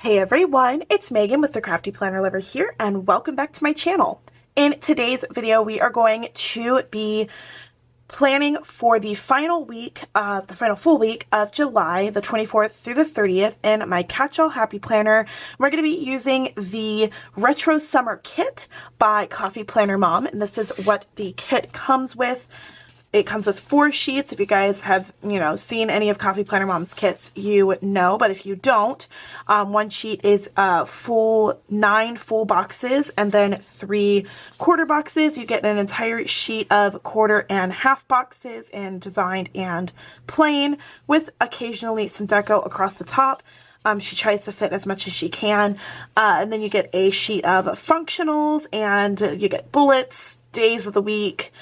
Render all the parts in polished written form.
Hey everyone, it's Megan with the CraftyPlannerLovR here, and welcome back to my channel. In today's video, we are going to be planning for the final full week of July, the 24th through the 30th, in my catch-all happy planner. We're going to be using the Retro Summer Kit by CoffeePlannerMom, and this is what the kit comes with. It comes with 4 sheets. If you guys have, seen any of CoffeePlannerMom's kits, you know. But if you don't, one sheet is 9 full boxes and then 3 quarter boxes. You get an entire sheet of quarter and half boxes in designed and plain, with occasionally some deco across the top. She tries to fit as much as she can. And then you get a sheet of functionals, and you get bullets, days of the week,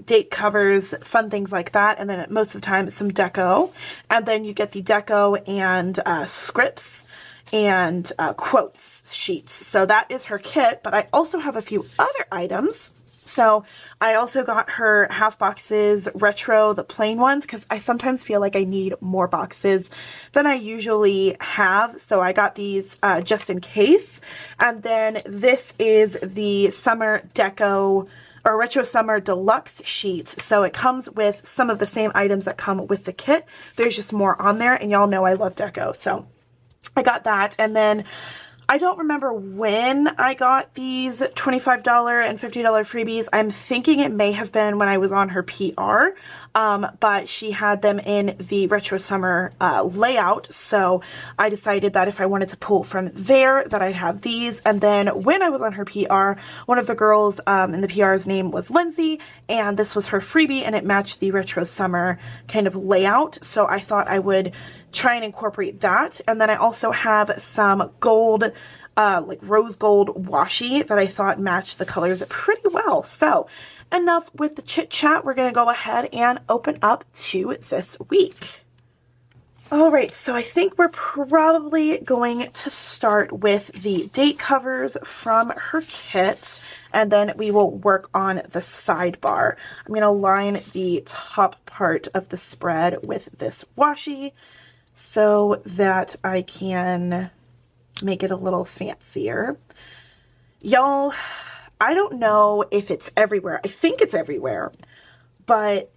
date covers, fun things like that, and then most of the time some deco, and then you get the deco and scripts and quotes sheets. So that is her kit, but I also have a few other items. So I also got her half boxes retro, the plain ones, because I sometimes feel like I need more boxes than I usually have. So I got these just in case. And then this is the summer deco or Retro Summer Deluxe sheet. So it comes with some of the same items that come with the kit. There's just more on there, and y'all know I love deco. So I got that. And then I don't remember when I got these $25 and $50 freebies. I'm thinking it may have been when I was on her PR, but she had them in the Retro Summer layout, so I decided that if I wanted to pull from there, that I'd have these. And then when I was on her PR, one of the girls in the PR's name was Lindsay, and this was her freebie, and it matched the Retro Summer kind of layout, so I thought I would try and incorporate that. And then I also have some gold, like rose gold washi that I thought matched the colors pretty well. So enough with the chit chat. We're going to go ahead and open up to this week. All right, so I think we're probably going to start with the date covers from her kit, and then we will work on the sidebar. I'm going to line the top part of the spread with this washi, so that I can make it a little fancier. Y'all, I don't know if it's everywhere. I think it's everywhere, but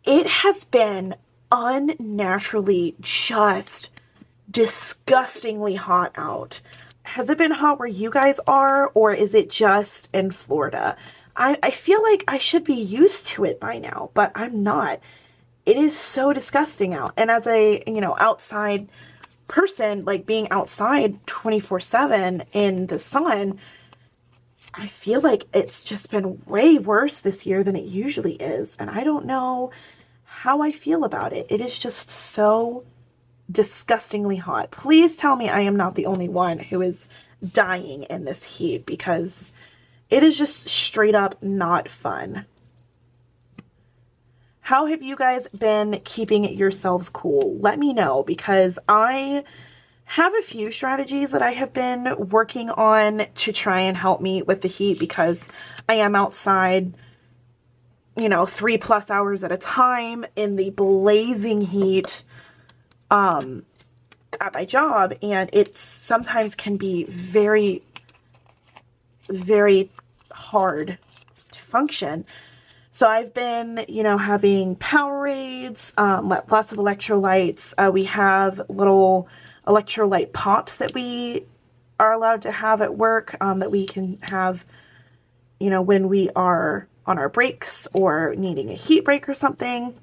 it has been unnaturally just disgustingly hot out. Has it been hot where you guys are, or is it just in Florida? I feel like I should be used to it by now, but I'm not. It is so disgusting out. And as a, outside person, like being outside 24/7 in the sun, I feel like it's just been way worse this year than it usually is. And I don't know how I feel about it. It is just so disgustingly hot. Please tell me I am not the only one who is dying in this heat, because it is just straight up not fun. How have you guys been keeping yourselves cool? Let me know, because I have a few strategies that I have been working on to try and help me with the heat, because I am outside, 3+ hours at a time in the blazing heat at my job, and it sometimes can be very, very hard to function. So I've been, having Powerades, lots of electrolytes. We have little electrolyte pops that we are allowed to have at work, that we can have, when we are on our breaks or needing a heat break or something.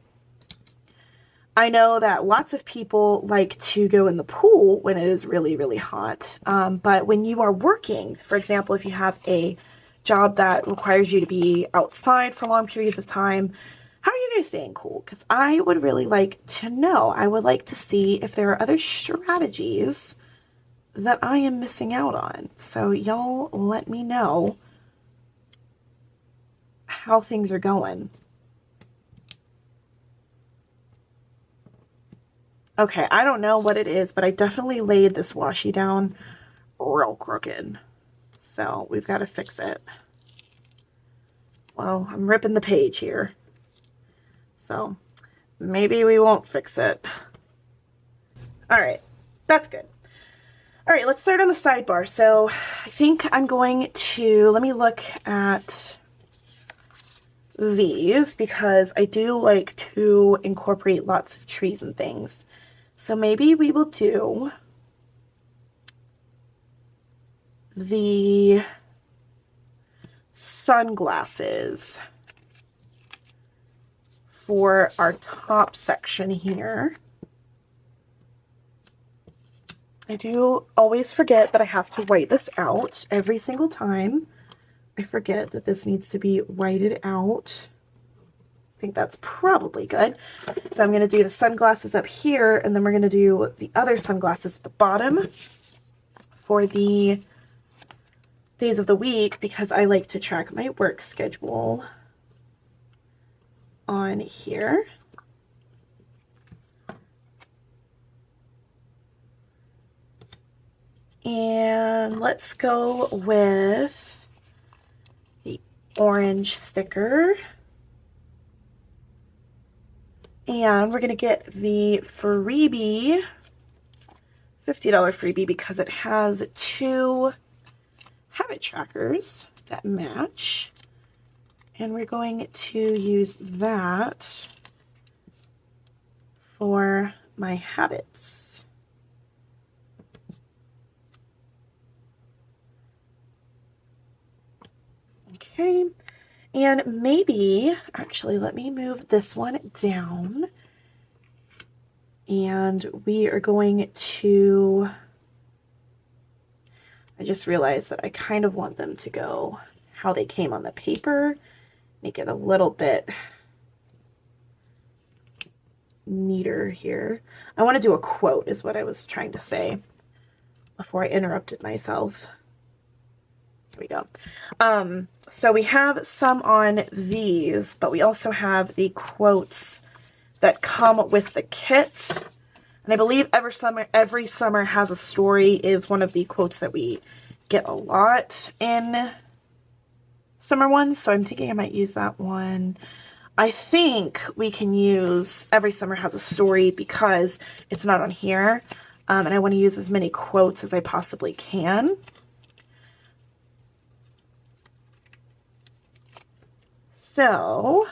I know that lots of people like to go in the pool when it is really, really hot. But when you are working, for example, if you have a job that requires you to be outside for long periods of time, how are you guys staying cool? Because I would really like to know. I would like to see if there are other strategies that I am missing out on. So y'all let me know how things are going. Okay, I don't know what it is, but I definitely laid this washi down real crooked. So we've got to fix it. Well, I'm ripping the page here, so maybe we won't fix it. All right, that's good. All right, let's start on the sidebar. So I think I'm going to, let me look at these because I do like to incorporate lots of trees and things. So maybe we will do the sunglasses for our top section here. I do always forget that I have to white this out every single time. I forget that this needs to be whited out. I think that's probably good. So I'm going to do the sunglasses up here, and then we're going to do the other sunglasses at the bottom for the days of the week, because I like to track my work schedule on here. And let's go with the orange sticker. And we're going to get the freebie, $50 freebie, because it has 2 habit trackers that match. And we're going to use that for my habits. Okay, and maybe, actually, let me move this one down. And we are going to, I just realized that I kind of want them to go how they came on the paper. Make it a little bit neater here. I want to do a quote is what I was trying to say before I interrupted myself. There we go. So we have some on these, but we also have the quotes that come with the kit. And I believe every summer has a story is one of the quotes that we get a lot in summer ones. So I'm thinking I might use that one. I think we can use every summer has a story because it's not on here. And I want to use as many quotes as I possibly can. So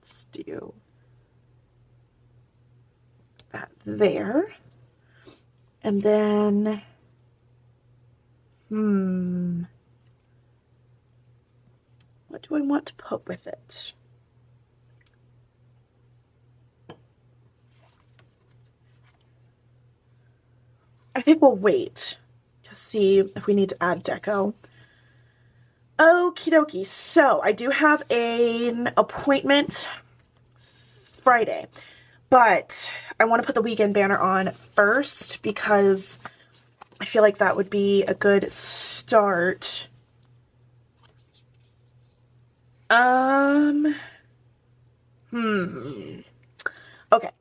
let's do that there. And then, what do I want to put with it? I think we'll wait to see if we need to add deco. Okie dokie. So I do have an appointment Friday, but I want to put the weekend banner on first because I feel like that would be a good start. Okay,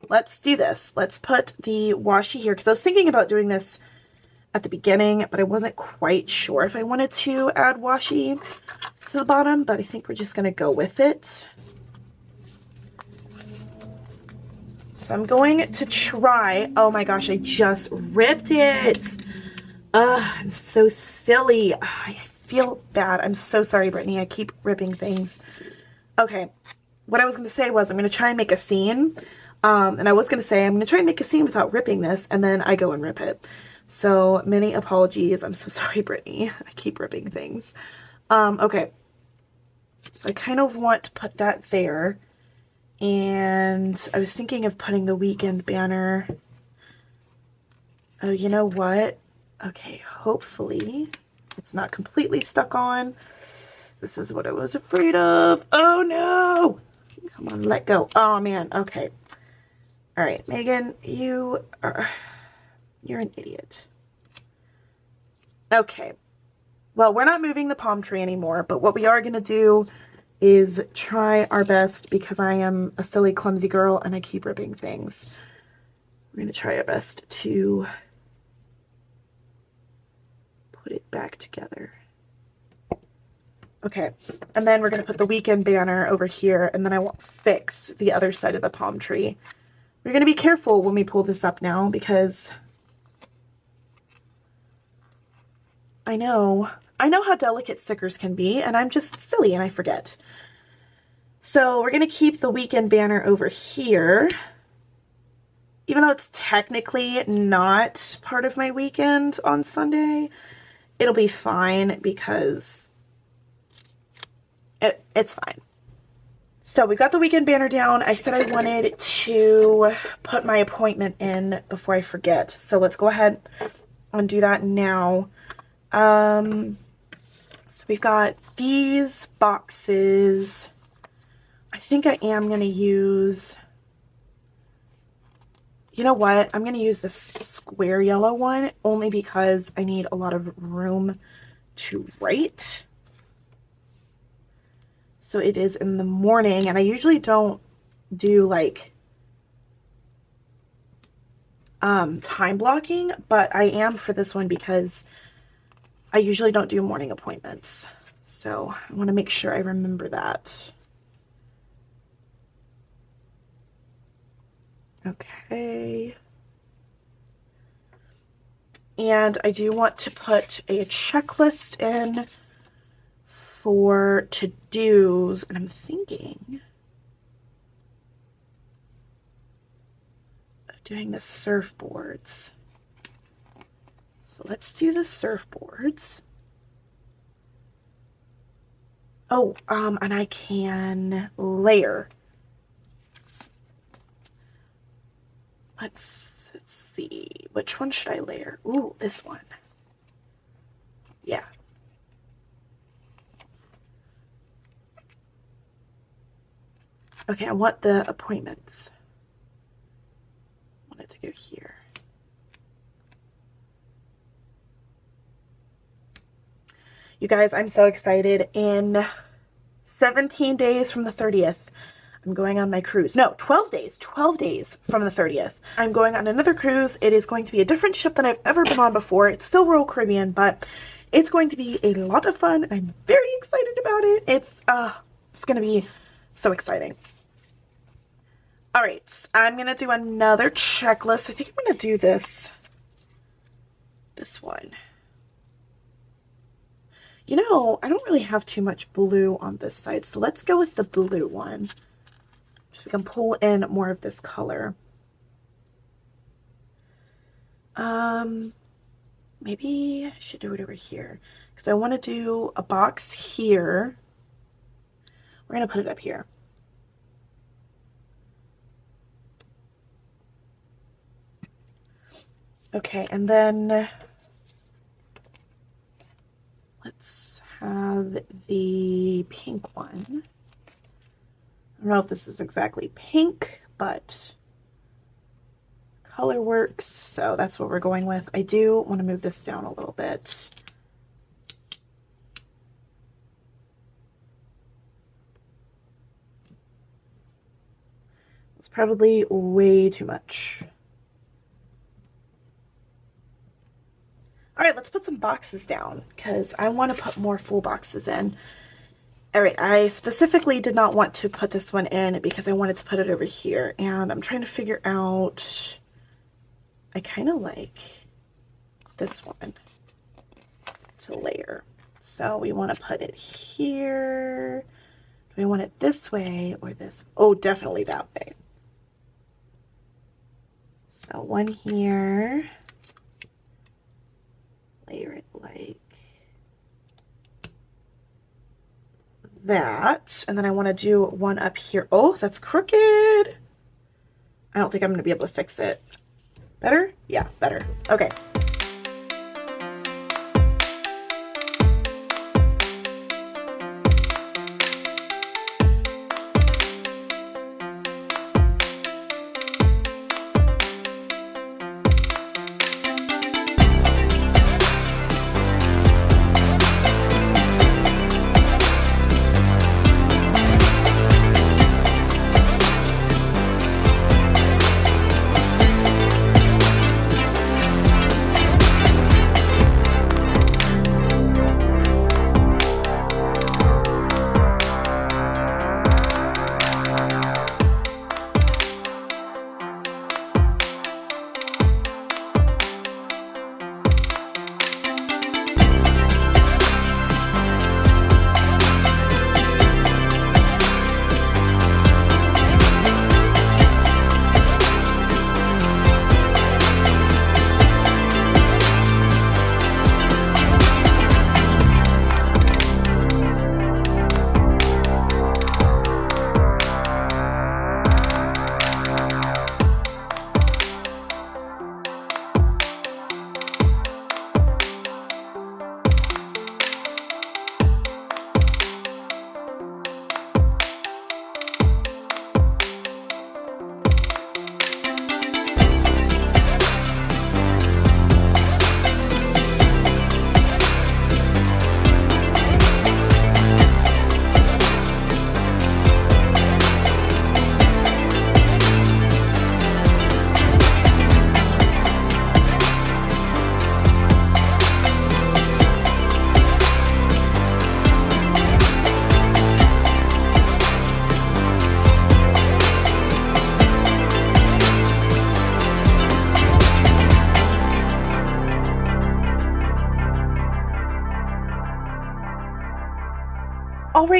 let's do this. Let's put the washi here because I was thinking about doing this at the beginning, but I wasn't quite sure if I wanted to add washi to the bottom, but I think we're just going to go with it. So I'm going to try, oh my gosh, I just ripped it. I'm so silly. I feel bad. I'm so sorry, Brittany. I keep ripping things. Okay, what I was going to say was I'm going to try and make a scene. And I was going to say I'm going to try and make a scene without ripping this, and then I go and rip it. So many apologies. I'm so sorry, Brittany. I keep ripping things. Okay. So I kind of want to put that there. And I was thinking of putting the weekend banner. Oh, you know what? Okay, hopefully it's not completely stuck on. This is what I was afraid of. Oh no! Come on, let go. Oh man, okay. All right, Megan, you're an idiot. Okay. Well, we're not moving the palm tree anymore, but what we are going to do is try our best because I am a silly, clumsy girl and I keep ripping things. We're going to try our best to put it back together. Okay, and then we're going to put the weekend banner over here, and then I will fix the other side of the palm tree. We're going to be careful when we pull this up now because I know how delicate stickers can be, and I'm just silly and I forget. So we're going to keep the weekend banner over here. Even though it's technically not part of my weekend on Sunday, it'll be fine because it's fine. So we've got the weekend banner down. I said I wanted to put my appointment in before I forget. So let's go ahead and do that now. So we've got these boxes. I think I am going to use, you know what? I'm going to use this square yellow one only because I need a lot of room to write. So it is in the morning, and I usually don't do like time blocking, but I am for this one because I usually don't do morning appointments. So I want to make sure I remember that. Okay. And I do want to put a checklist in for to-dos, and I'm thinking of doing the surfboards. So let's do the surfboards. Oh, and I can layer. Let's see, which one should I layer? Ooh, this one. Yeah. Okay, I want the appointments. I want it to go here. You guys, I'm so excited. In 17 days from the 30th, I'm going on my cruise. No, 12 days from the 30th. I'm going on another cruise. It is going to be a different ship than I've ever been on before. It's still Royal Caribbean, but it's going to be a lot of fun. I'm very excited about it. It's going to be so exciting. All right, I'm going to do another checklist. I think I'm going to do this one. You know, I don't really have too much blue on this side, so let's go with the blue one so we can pull in more of this color. Maybe I should do it over here because I want to do a box here. We're going to put it up here. Okay, and then let's have the pink one. I don't know if this is exactly pink, but color works, so that's what we're going with. I do want to move this down a little bit. It's probably way too much. All right, let's put some boxes down because I want to put more full boxes in. All right, I specifically did not want to put this one in because I wanted to put it over here, and I'm trying to figure out, I kind of like this one to layer. So we want to put it here. Do we want it this way or this? Oh, definitely that way. So one here. Layer it like that, and then I want to do one up here. Oh, that's crooked. I don't think I'm going to be able to fix it. Better? Yeah, better. Okay.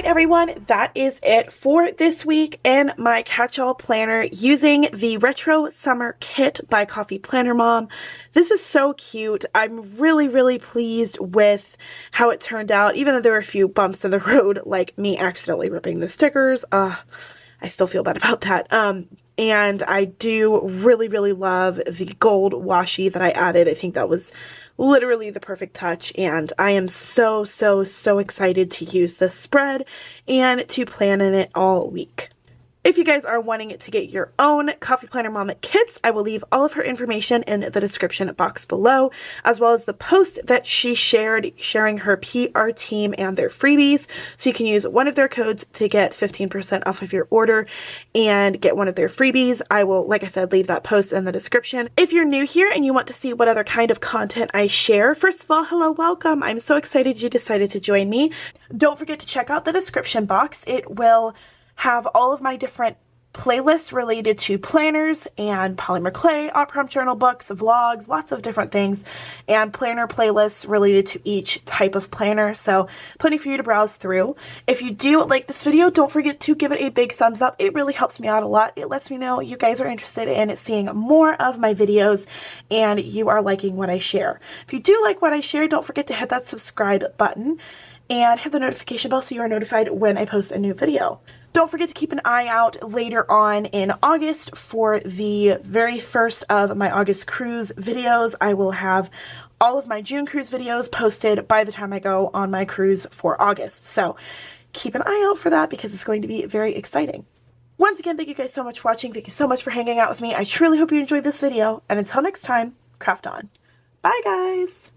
Alright everyone, that is it for this week in my catch-all planner using the Retro Summer Kit by CoffeePlannerMom. This is so cute. I'm really pleased with how it turned out, even though there were a few bumps in the road, like me accidentally ripping the stickers. I still feel bad about that. And I do really love the gold washi that I added. I think that was literally the perfect touch, and I am so excited to use this spread and to plan in it all week. If you guys are wanting to get your own Coffee Planner Mom kits, I will leave all of her information in the description box below, as well as the post that she shared sharing her PR team and their freebies. So you can use one of their codes to get 15% off of your order and get one of their freebies. I will, like I said, leave that post in the description. If you're new here and you want to see what other kind of content I share, first of all, hello, welcome. I'm so excited you decided to join me. Don't forget to check out the description box. It will have all of my different playlists related to planners and polymer clay, art prompt journal books, vlogs, lots of different things, and planner playlists related to each type of planner, so plenty for you to browse through. If you do like this video, don't forget to give it a big thumbs up. It really helps me out a lot. It lets me know you guys are interested in seeing more of my videos and you are liking what I share. If you do like what I share, don't forget to hit that subscribe button and hit the notification bell so you are notified when I post a new video. Don't forget to keep an eye out later on in August for the very first of my August cruise videos. I will have all of my June cruise videos posted by the time I go on my cruise for August. So keep an eye out for that because it's going to be very exciting. Once again, thank you guys so much for watching. Thank you so much for hanging out with me. I truly hope you enjoyed this video. And until next time, craft on. Bye guys!